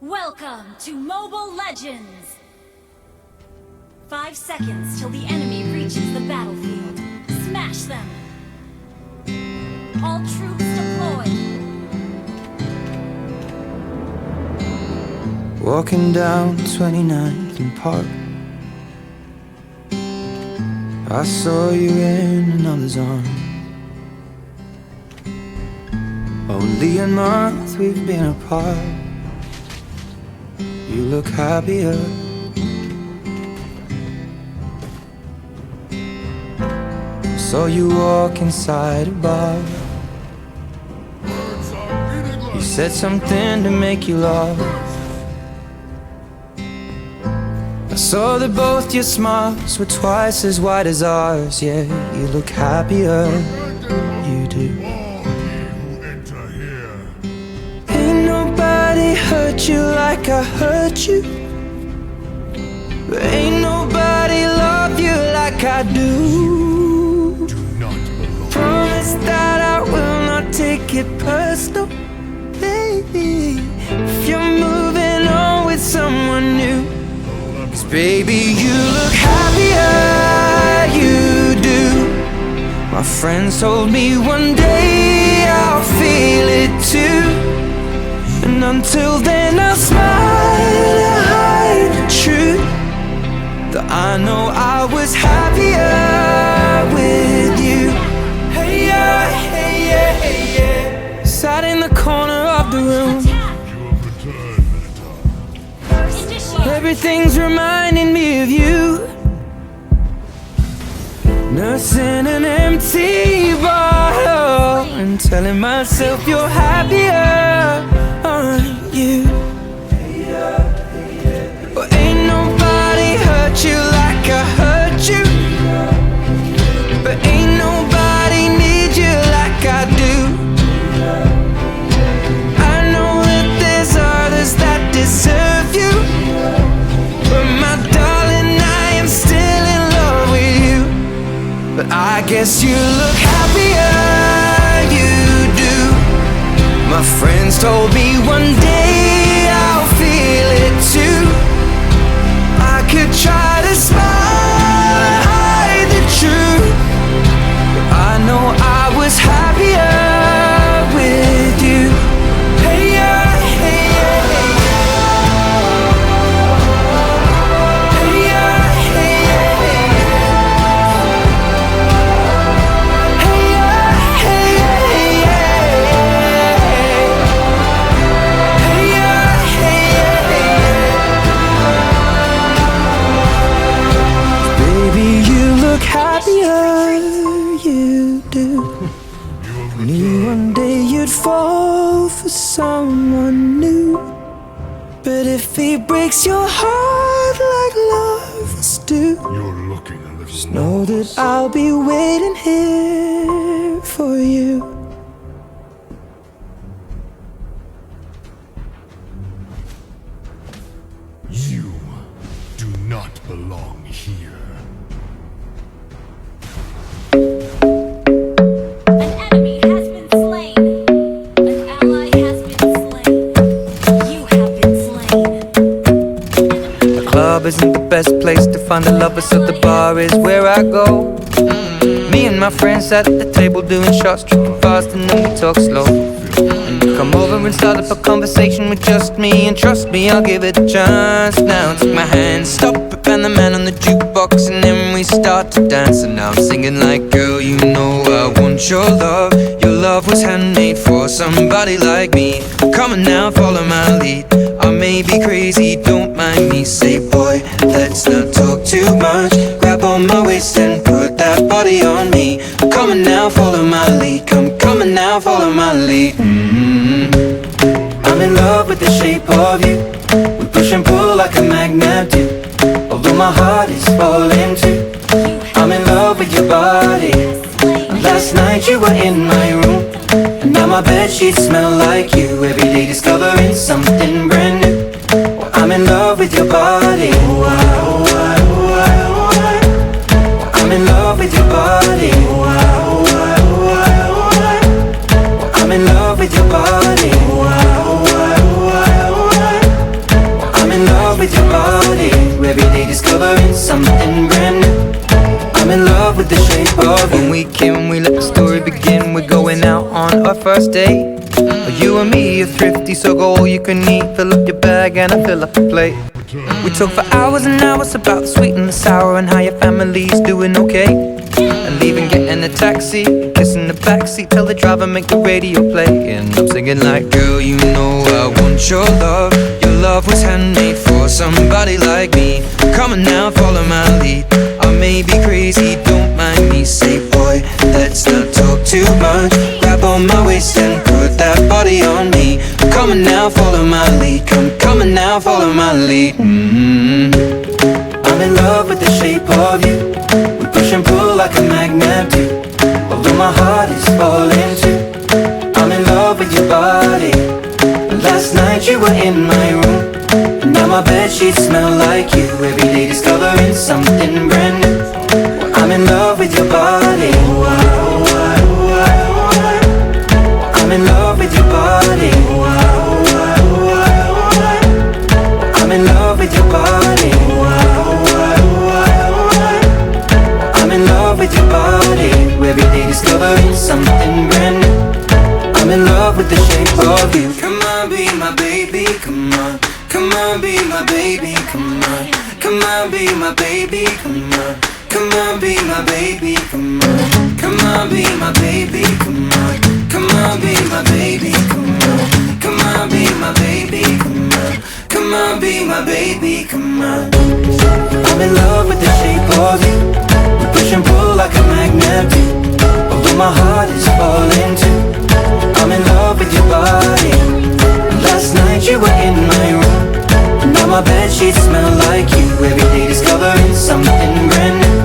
Welcome to Mobile Legends! 5 seconds till the enemy reaches the battlefield. Smash them! All troops deployed! Walking down 29th and Park, I saw you in another's arms. Only a month we've been apart. You look happier. Saw you walk inside a bar. You said something to make you laugh. I saw that both your smiles were twice as wide as ours. Yeah, you look happier. You do. Ain't nobody hurt you like I hurt you. But ain't nobody love you like I do. Promise that I will not take it personal, baby, if you're moving on with someone new. 'Cause baby, you look happier, you do. My friends told me one day I'll feel it too. And until then I'll smile to hide the truth, that I know I was happier with you. Hey yeah, hey yeah, hey yeah. Sat in the corner of the room. Everything's reminding me of you. Nursing an empty bottle and telling myself you're happier, aren't you? But ain't nobody hurt you like I hurt you. But ain't nobody need you like I do. I know that there's others that deserve you, but my darling, I am still in love with you. But I guess you look happier, you do. My friends told me one day I'll feel it too. I could try to smile and hide the truth, but I know I was happier with you. Hey yeah, hey yeah, hey yeah. Hey yeah, hey yeah, hey yeah. Hey yeah, hey yeah, hey yeah. Hey yeah, hey yeah, hey yeah. Baby, you look happier, you do. Knew one day you'd fall for someone new, but if he breaks your heart like lovers do, You're looking a little just know that I'll be waiting here for you. You do not belong here. An enemy has been slain. An ally has been slain. You have been slain. The club isn't the best place to find a lover, so the bar is where I go. Me and my friends sat at the table doing shots, tripping fast, and then we talk slow. Come over and start up a conversation with just me, and trust me, I'll give it a chance. Now take my hand, stop it, and the man on the jukebox, and then we start to dance. And now I'm singing like, girl, you know I want your love. Your love was handmade for somebody like me. Come on now, follow my lead. I may be crazy, don't mind me. Say, boy, let's not talk too much. Grab on my waist and put that body on me. Come on now, follow my lead. Come on now, follow my lead. I'm in love with the shape of you. We push and pull like a magnet do. Although my heart is falling too, I'm in love with your body. Last night you were in my room, and now my bedsheets smell like you. Every day discovering something brand new. Well, I'm in love with your body. I'm in love with your body. I'm in love with your body. with your body. Every day discovering something brand new. I'm in love with the shape of you. When we can, we let the story begin. We're going out on our first date. You and me are thrifty, so go all you can eat. Fill up your bag and I fill up the plate. We talk for hours and hours about the sweet and the sour and how your family's doing okay. And leaving, getting a taxi, kissing the backseat, tell the driver make the radio play. And I'm singing like, girl, you know I want your love. Your love was handmade for somebody like me. Come on now, follow my lead. I may be crazy, don't mind me. Say, boy, let's not talk too much. Grab on my waist and put that body on me. Come on now, follow my lead. Come on now, follow my lead. I'm in love with the shape of you. We push and pull like a magnet do. Although my heart is falling too. I'm in love with your body. Last night you were in my room. Now my bedsheets smell like you. Every day discovering something brand new. I'm in love with your body. I'm in love with your body. I'm in love with your body. I'm in love with your body. Every day discovering something brand new. I'm in love with the shape of you. Come on, be my baby, come on. Come on, be my baby, come on. Come on, be my baby, come on. Come on, be my baby, come on. Come on, be my baby, come on. Come on, be my baby, come on. Come on, be my baby, come on. Come on, be my baby, come on. I'm in love with the shape of you. We push and pull like a magnet do. Although my heart is falling too. I'm in love with your body. Last night you were in my room. Now my bedsheets smell like you. Every day discovering something brand new.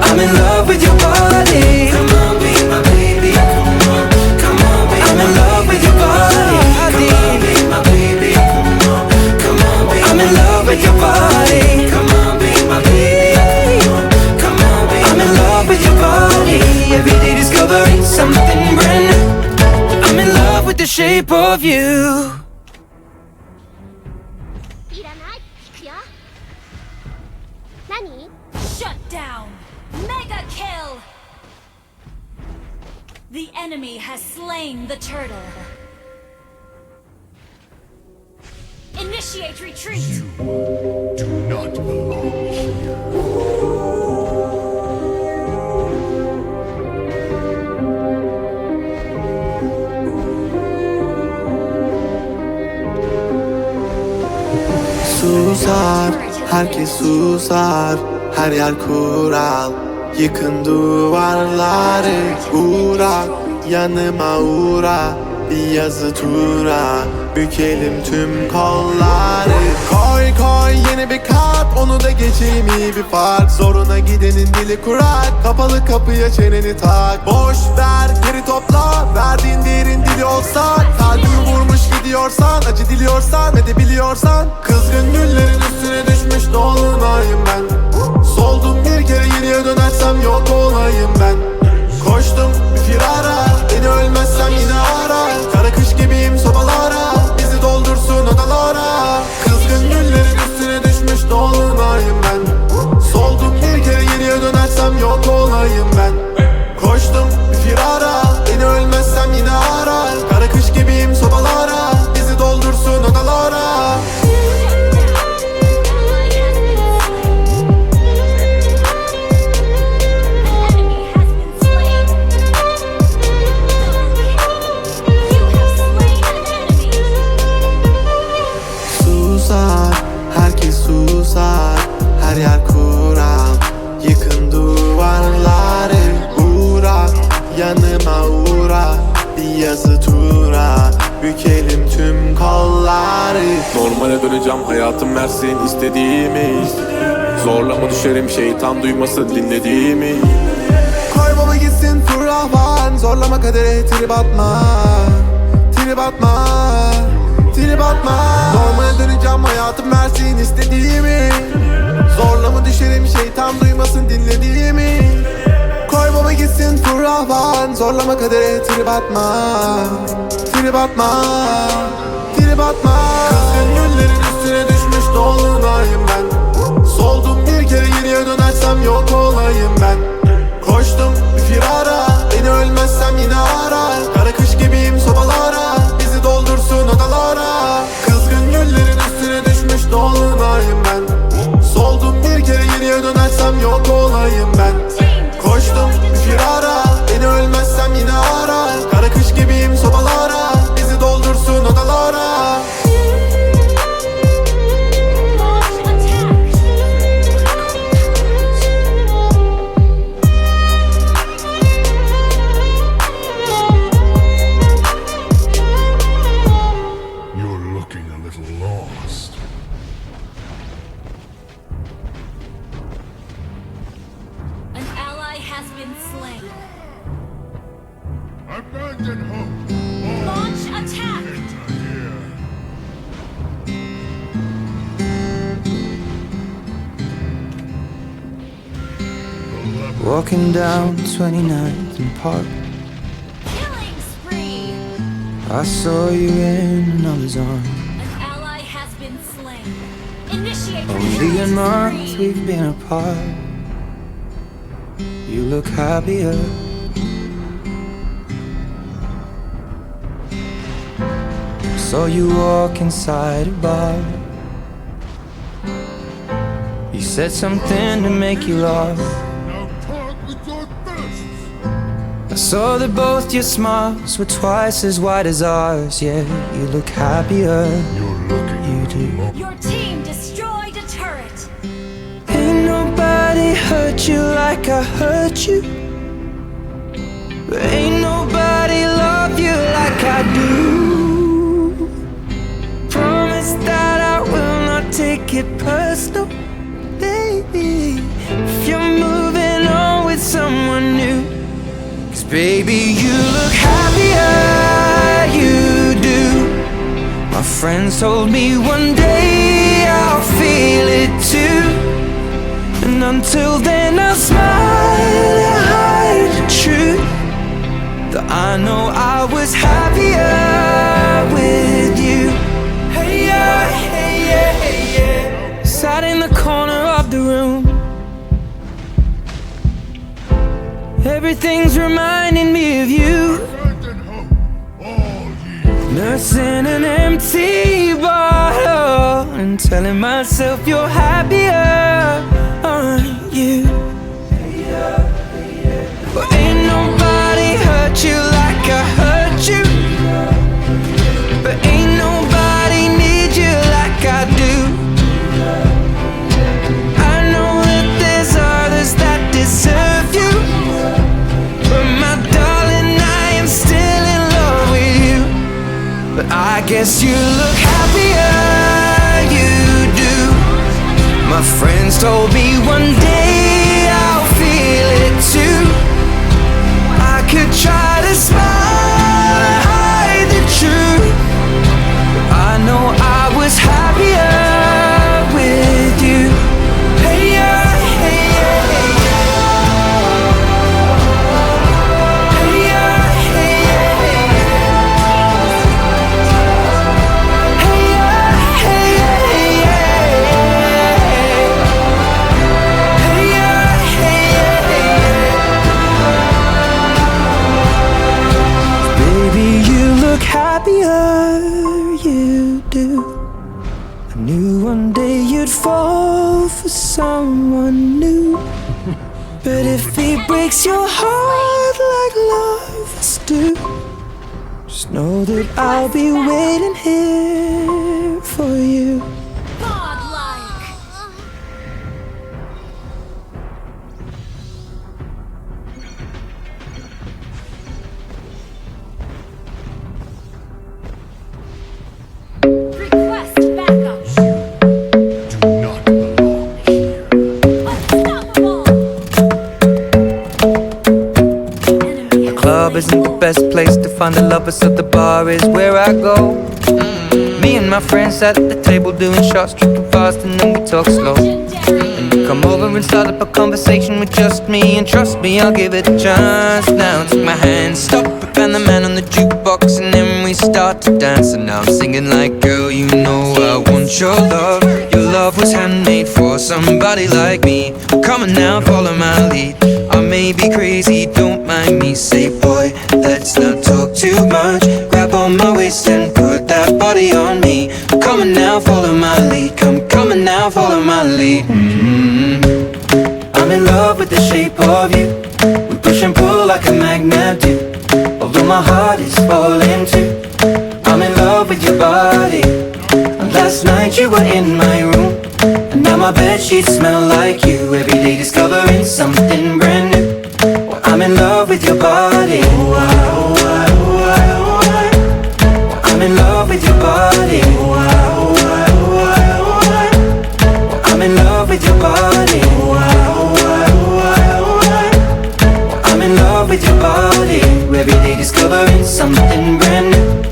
I'm in love with your body. Come on, be my baby. Come on, come on, be I'm in love with your body. Come on, be my baby. Come on, come on, be I'm in love with your body. Come on, be my baby. Come on, be I'm in love with your body. Every day discovering something brand new. I'm in love with the shape of you. Shut down! Mega kill! The enemy has slain the turtle. Initiate retreat! You do not belong here. Susar, herkes susar. Her yer kural. Yıkın duvarları. Uğra, yanıma uğra. Bir yazı tura. Bükelim tüm kolları. Koy koy yeni bir kart. Onu da geçeyim iyi bir fark. Zoruna gidenin dili kurak. Kapalı kapıya çeneni tak. Boş ver geri topla. Verdiğin değerin dili olsa. Kalbimi vurmuş gidiyorsan. Acı diliyorsan ve de biliyorsan. Kızgın güllerin üstüne düşmüş dolunayım ben. Soldum bir kere geriye dönersem yok olayım ben. Koştum bir firara. Beni ölmezsem yine ara. Kara kış gibiyim sobalara. Bizi doldursun odalara. Kızgın güllerin üstüne düşmüş dolunayım ben. Soldum bir kere geriye dönersem yok olayım ben. Koştum bir firara. Beni ölmezsem yine ara. Kara kış gibiyim sobalara. Bizi doldursun odalara. Herkes susar, her yer kural. Yıkın duvarları. Uğra, yanıma uğra. Bir yazı tura. Bükelim tüm kolları. Normale döneceğim hayatım versin istediğimi. Zorlama düşerim şeytan duymasın dinlediğimi. Koy baba gitsin fırlavan. Zorlama kadere trip atma. Trip atma. Trip atma. Normale döneceğim hayatım versin istediğimi. Zorla mı düşerim şeytan duymasın dinlediğimi. Koy baba gitsin fırlavan. Zorlama kadere trip atma. Trip atma. Trip atma. Kızgın güllerin üstüne düşmüş dolunayım ben. Soldum bir kere geriye dönersem yok olayım ben. Koştum bir firara, beni ölmezsem yine ara. Kara kış gibiyim sobalara, bizi doldursun odalara. Kızgın güllerin üstüne düşmüş dolunayım ben. Soldum bir kere geriye dönersem yok olayım ben. Koştum bir firara, beni ölmezsem yine ara. Kara kış gibiyim sobalara, bizi doldursun odalara. You're looking a little lost. An ally has been slain. Abandon hope. Launch attack! Here. Walking down 29th and Park, Killing spree! I saw you in another's arms. An ally has been slain. Initiate Only a retreat month spree. we've been apart. You look happier. Saw you walk inside a bar. You said something to make you laugh. Now talk with your fists. I saw that both your smiles were twice as wide as ours. Yeah, you look happier. You're looking You a do. little lost. Your team destroyed a turret. Ain't nobody hurt you like I hurt you. But ain't nobody love you like I do. Promise that I will not take it personal, baby. If you're moving on with someone new, 'cause baby, you look happier, you do. My friends told me one day I'll feel it too. And until then I'll smile and hide the truth, that I know I was happier with you. Hey yeah, hey yeah, hey yeah. Sat in the corner of the room. Everything's reminding me of you. Abandon hope. All ye. Nursing an empty bottle and telling myself you're happier, aren't you? But ain't nobody hurt you like I hurt you. But ain't nobody need you like I do. I know that there's others that deserve you, but my darling, I am still in love with you. But I guess you look happier, you do. My friends told me one day I'll feel it too. I could try to smile and hide the truth, but I know I was happier with you. Hey yeah, hey yeah, hey yeah. Hey yeah, hey yeah, hey yeah. Hey yeah, hey yeah, hey yeah. Hey yeah, hey yeah, hey yeah. Baby, you look happier, you do. I knew one day you'd fall for someone new. But if he breaks your heart like lovers do, just know that I'll be waiting here for you. Godlike! Request backup! Do not belong here. Unstoppable! Enemy has Club isn't the best place to find a lover, so the bar is where I go. Me and my friends sat at the table doing shots, tripping fast, and then we talk slow. legendary! Come over and start up a conversation with just me, and trust me, I'll give it a chance. Now take my hand, stop it, and the man on the jukebox, and then we start to dance, and now I'm singing like, girl, you know I want your love. Your love was handmade for somebody like me. Come on now, follow my lead. I may be crazy, don't mind me. Say, boy, let's not talk too much. Grab on my waist and put that body on me. Come on now, follow my lead. Come on now, follow my lead. I'm in love with the shape of you. We push and pull like a magnet do. Although my heart is falling too, I'm in love with your body. And last night you were in my room, and now my bedsheets smell like you. Every day discovering something brand new. Well, I'm in love with your body. I'm in love with your body. I'm in love with your body. I'm in love with your body. Every day discovering something brand new.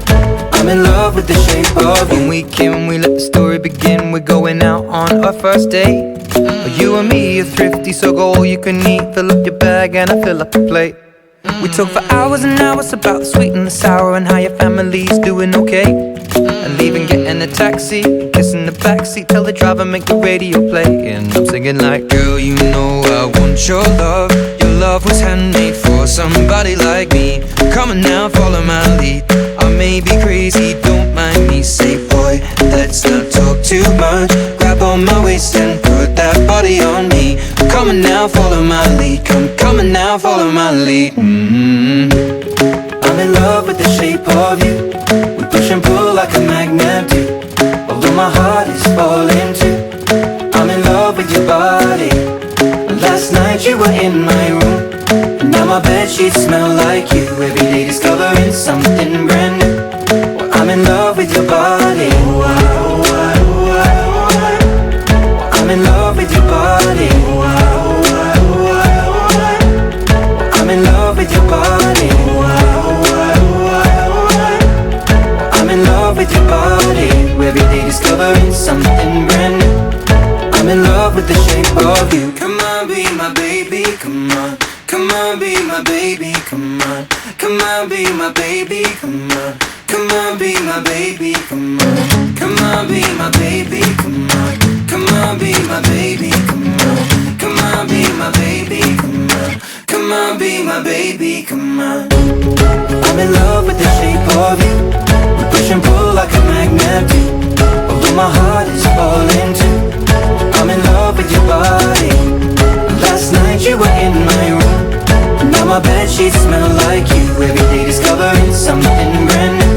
I'm in love with the shape of you. When we came, we let the story begin. We're going out on our first date. You and me are thrifty, so go all you can eat. Fill up your bag and I fill up the plate. We talk for hours and hours about the sweet and the sour, and how your family's doing okay. And leaving, getting a taxi, kissing the backseat, tell the driver make the radio play. And I'm singing like, girl, you know I want your love. Your love was handmade for somebody like me. Come on now, follow my lead. I may be crazy, don't mind me. Say, boy, let's not talk too much. Grab on my waist and put that body on me. Come on now, follow my lead. Come on now, follow my lead. I'm in love with the shape of you. We push and pull like a magnet do. Although my heart is falling too, I'm in love with your body. Last night you were in my room, and now my bedsheets smell like you. Every day discovering something brand new. Well, I'm in love with your body. I'm in love with your body. I'm in love with your body. I'm in love with your body. Every day discovering something brand new. I'm in love with the shape of you. Come on, be my baby, come on. Come on, be my baby, come on. Come on, be my baby, come on. Come on, be my baby, come on. Come on, be my baby, come on. Come on, be my baby, come on. Come on, be my baby, come on. Come on, be my baby, come on. I'm in love with the shape of you. We push and pull like a magnet do. Although my heart is falling too, I'm in love with your body. Last night you were in my room, and now my bedsheets smell like you. Every day discovering something brand new.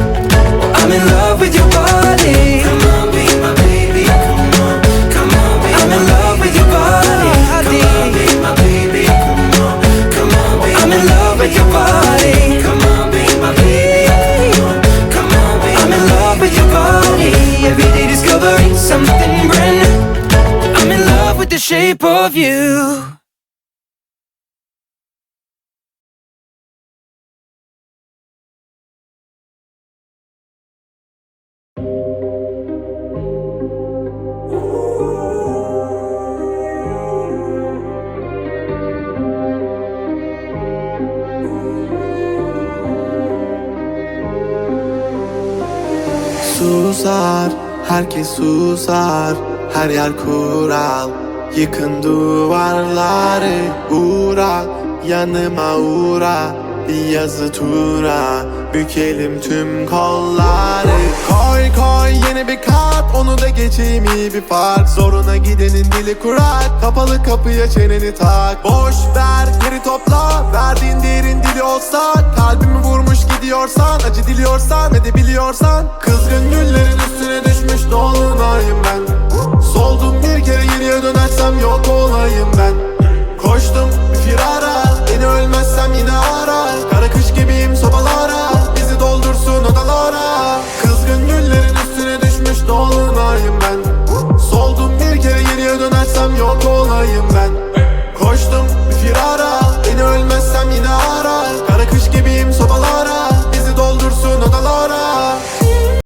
I'm in love with your body. Come on, be my baby, come on. Come on, be I'm in love with your body. Come on, be my baby, come on. Come on, be I'm in love with your body. Come on, be my baby, come on. Come on, be I'm in love with your body. Every day discovering something brand new. I'm in love with the shape of you. Susar, herkes susar. Her yer kural. Yıkın duvarları. Uğra, yanıma uğra. Bir yazı tura. Bükelim tüm kolları. Koy koy yeni bir kart. Onu da geçeyim iyi bir fark. Zoruna gidenin dili kurak. Kapalı kapıya çeneni tak. Boş ver geri topla. Verdiğin değerin dili olsa. Kalbimi vurmuş gidiyorsan. Acı diliyorsan edebiliyorsan. Kızgın güllerin